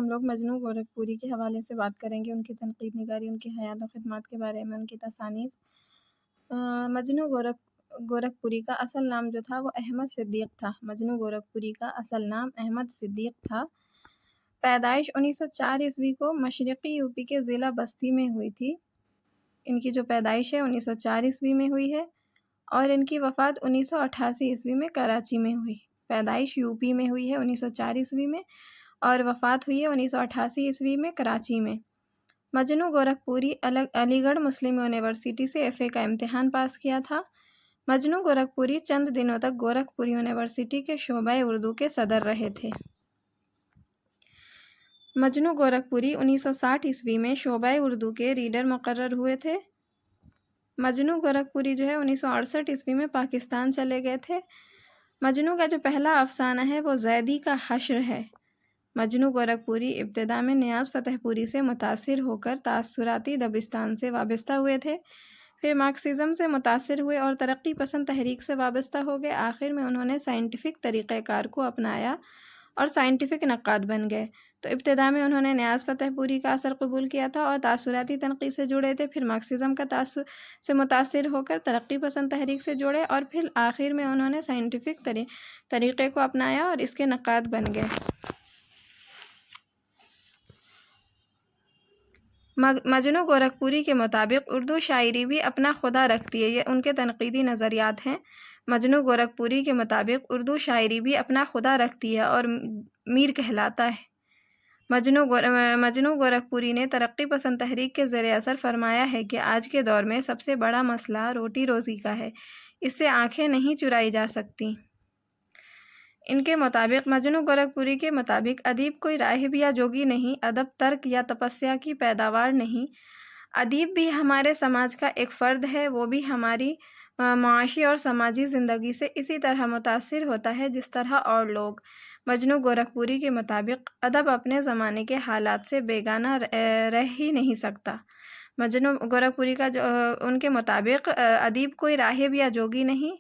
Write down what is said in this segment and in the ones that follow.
ہم لوگ مجنو گورکھپوری کے حوالے سے بات کریں گے، ان کی تنقید نگاری، ان کی حیات و خدمات کے بارے میں، ان کی تصانیف۔ مجنو گورکھپوری کا اصل نام جو تھا وہ احمد صدیق تھا۔ مجنو گورکھپوری کا اصل نام احمد صدیق تھا۔ پیدائش 1904 عیسوی کو مشرقی یوپی کے ضلع بستی میں ہوئی تھی۔ ان کی جو پیدائش ہے 1904 عیسوی میں ہوئی ہے اور ان کی وفات 1988 عیسوی میں کراچی میں ہوئی۔ پیدائش یوپی میں ہوئی ہے 1904 عیسوی میں اور وفات ہوئی ہے 1988 عیسوی میں کراچی میں۔ مجنو گورکھپوری علی گڑھ مسلم یونیورسٹی سے FA کا امتحان پاس کیا تھا۔ مجنو گورکھپوری چند دنوں تک گورکھپور یونیورسٹی کے شعبہ اردو کے صدر رہے تھے۔ مجنو گورکھپوری 1960 عیسوی میں شعبہ اردو کے ریڈر مقرر ہوئے تھے۔ مجنو گورکھپوری جو ہے 1968 عیسوی میں پاکستان چلے گئے تھے۔ مجنو کا جو پہلا افسانہ ہے وہ زیدی کا حشر ہے۔ مجنو گورکھپوری ابتدا میں نیاز فتح پوری سے متاثر ہو کر تاثراتی دبستان سے وابستہ ہوئے تھے، پھر مارکسزم سے متاثر ہوئے اور ترقی پسند تحریک سے وابستہ ہو گئے۔ آخر میں انہوں نے سائنٹیفک طریقہ کار کو اپنایا اور سائنٹیفک نقاد بن گئے۔ تو ابتدا میں انہوں نے نیاز فتح پوری کا اثر قبول کیا تھا اور تاثراتی تنقید سے جڑے تھے، پھر مارکسزم کا تاثر سے متاثر ہو کر ترقی پسند تحریک سے جڑے اور پھر آخر میں انہوں نے سائنٹیفک طریقے کو اپنایا اور اس کے نقاد بن گئے۔ مجنو گورکھپوری کے مطابق اردو شاعری بھی اپنا خدا رکھتی ہے، یہ ان کے تنقیدی نظریات ہیں۔ مجنو گورکھپوری کے مطابق اردو شاعری بھی اپنا خدا رکھتی ہے اور میر کہلاتا ہے۔ مجنو گورکھپوری نے ترقی پسند تحریک کے زیر اثر فرمایا ہے کہ آج کے دور میں سب سے بڑا مسئلہ روٹی روزی کا ہے، اس سے آنکھیں نہیں چرائی جا سکتی۔ ان کے مطابق مجنو گورکھپوری کے مطابق ادیب کوئی راہب یا جوگی نہیں، ادب ترک یا تپسیا کی پیداوار نہیں، ادیب بھی ہمارے سماج کا ایک فرد ہے، وہ بھی ہماری معاشی اور سماجی زندگی سے اسی طرح متاثر ہوتا ہے جس طرح اور لوگ۔ مجنو گورکھپوری کے مطابق ادب اپنے زمانے کے حالات سے بیگانہ رہ ہی نہیں سکتا۔ مجنو گورکھپوری کا ان کے مطابق ادیب کوئی راہب یا جوگی نہیں،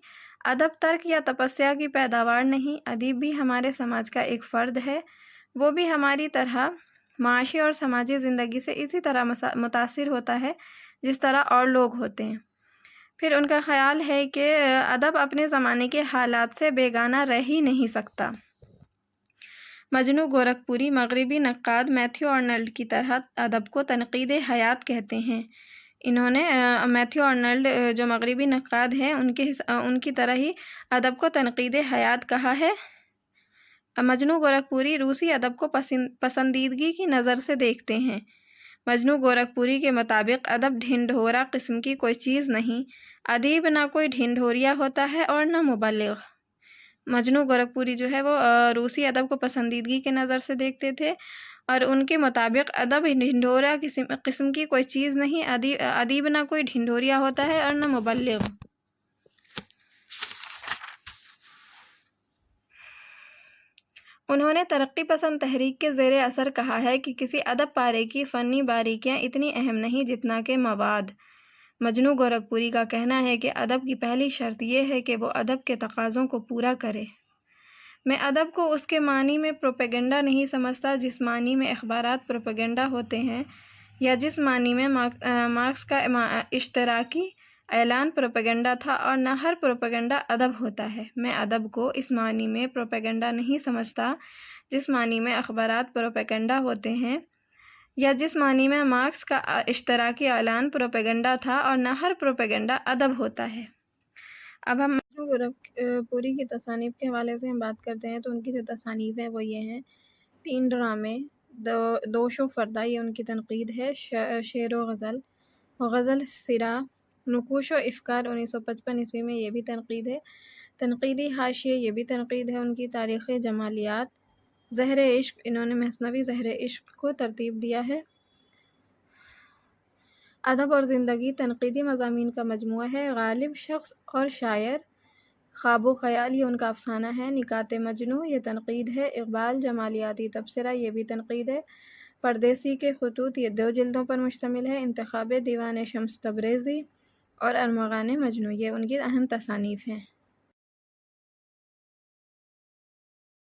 ادب ترک یا تپسیا کی پیداوار نہیں، ادیب بھی ہمارے سماج کا ایک فرد ہے، وہ بھی ہماری طرح معاشی اور سماجی زندگی سے اسی طرح متاثر ہوتا ہے جس طرح اور لوگ ہوتے ہیں۔ پھر ان کا خیال ہے کہ ادب اپنے زمانے کے حالات سے بیگانہ رہ ہی نہیں سکتا۔ مجنو گورکھپوری مغربی نقاد میتھیو آرنلڈ کی طرح ادب کو تنقید حیات کہتے ہیں۔ انہوں نے میتھیو آرنلڈ جو مغربی نقاد ہیں ان کی طرح ہی ادب کو تنقید حیات کہا ہے۔ مجنو گورکھپوری روسی ادب کو پسندیدگی کی نظر سے دیکھتے ہیں۔ مجنو گورکھپوری کے مطابق ادب ڈھنڈورا قسم کی کوئی چیز نہیں، ادیب نہ کوئی ڈھنڈوریا ہوتا ہے اور نہ مبلغ۔ مجنو گورکھپوری جو ہے وہ روسی ادب کو پسندیدگی کے نظر سے دیکھتے تھے اور ان کے مطابق ادب ڈھنڈورا قسم کی کوئی چیز نہیں، ادیب نہ کوئی ڈھنڈوریا ہوتا ہے اور نہ مبلغ۔ انہوں نے ترقی پسند تحریک کے زیر اثر کہا ہے کہ کسی ادب پارے کی فنی باریکیاں اتنی اہم نہیں جتنا کہ مواد۔ مجنو گورکھپوری کا کہنا ہے کہ ادب کی پہلی شرط یہ ہے کہ وہ ادب کے تقاضوں کو پورا کرے۔ میں ادب کو اس کے معنی میں پروپیگنڈا نہیں سمجھتا جس معنی میں اخبارات پروپیگنڈا ہوتے ہیں یا جس معنی میں مارکس کا اشتراکی اعلان پروپیگنڈا تھا، اور نہ ہر پروپیگنڈا ادب ہوتا ہے۔ میں ادب کو اس معنی میں پروپیگنڈا نہیں سمجھتا جس معنی میں اخبارات پروپیگنڈا ہوتے ہیں یا جس معنی میں مارکس کا اشتراکی اعلان پروپیگنڈا تھا، اور نہ ہر پروپیگنڈا ادب ہوتا ہے۔ اب ہم مجنو گورکھپوری کی تصانیف کے حوالے سے ہم بات کرتے ہیں تو ان کی جو تصانیف ہیں وہ یہ ہیں: 3 ڈرامے، 2 شو فردہ، یہ ان کی تنقید ہے، شعر و غزل سیرہ، نقوش و افکار 1955 عیسوی میں، یہ بھی تنقید ہے، تنقیدی حاشیے، یہ بھی تنقید ہے ان کی، تاریخ جمالیات، زہر عشق، انہوں نے مثنوی زہر عشق کو ترتیب دیا ہے، ادب اور زندگی، تنقیدی مضامین کا مجموعہ ہے، غالب شخص اور شاعر، خواب و خیال، یہ ان کا افسانہ ہے، نکات مجنوں، یہ تنقید ہے، اقبال، جمالیاتی تبصرہ، یہ بھی تنقید ہے، پردیسی کے خطوط، یہ 2 جلدوں پر مشتمل ہے، انتخاب دیوان شمس تبریزی اور ارمغان مجنوں، یہ ان کی اہم تصانیف ہیں۔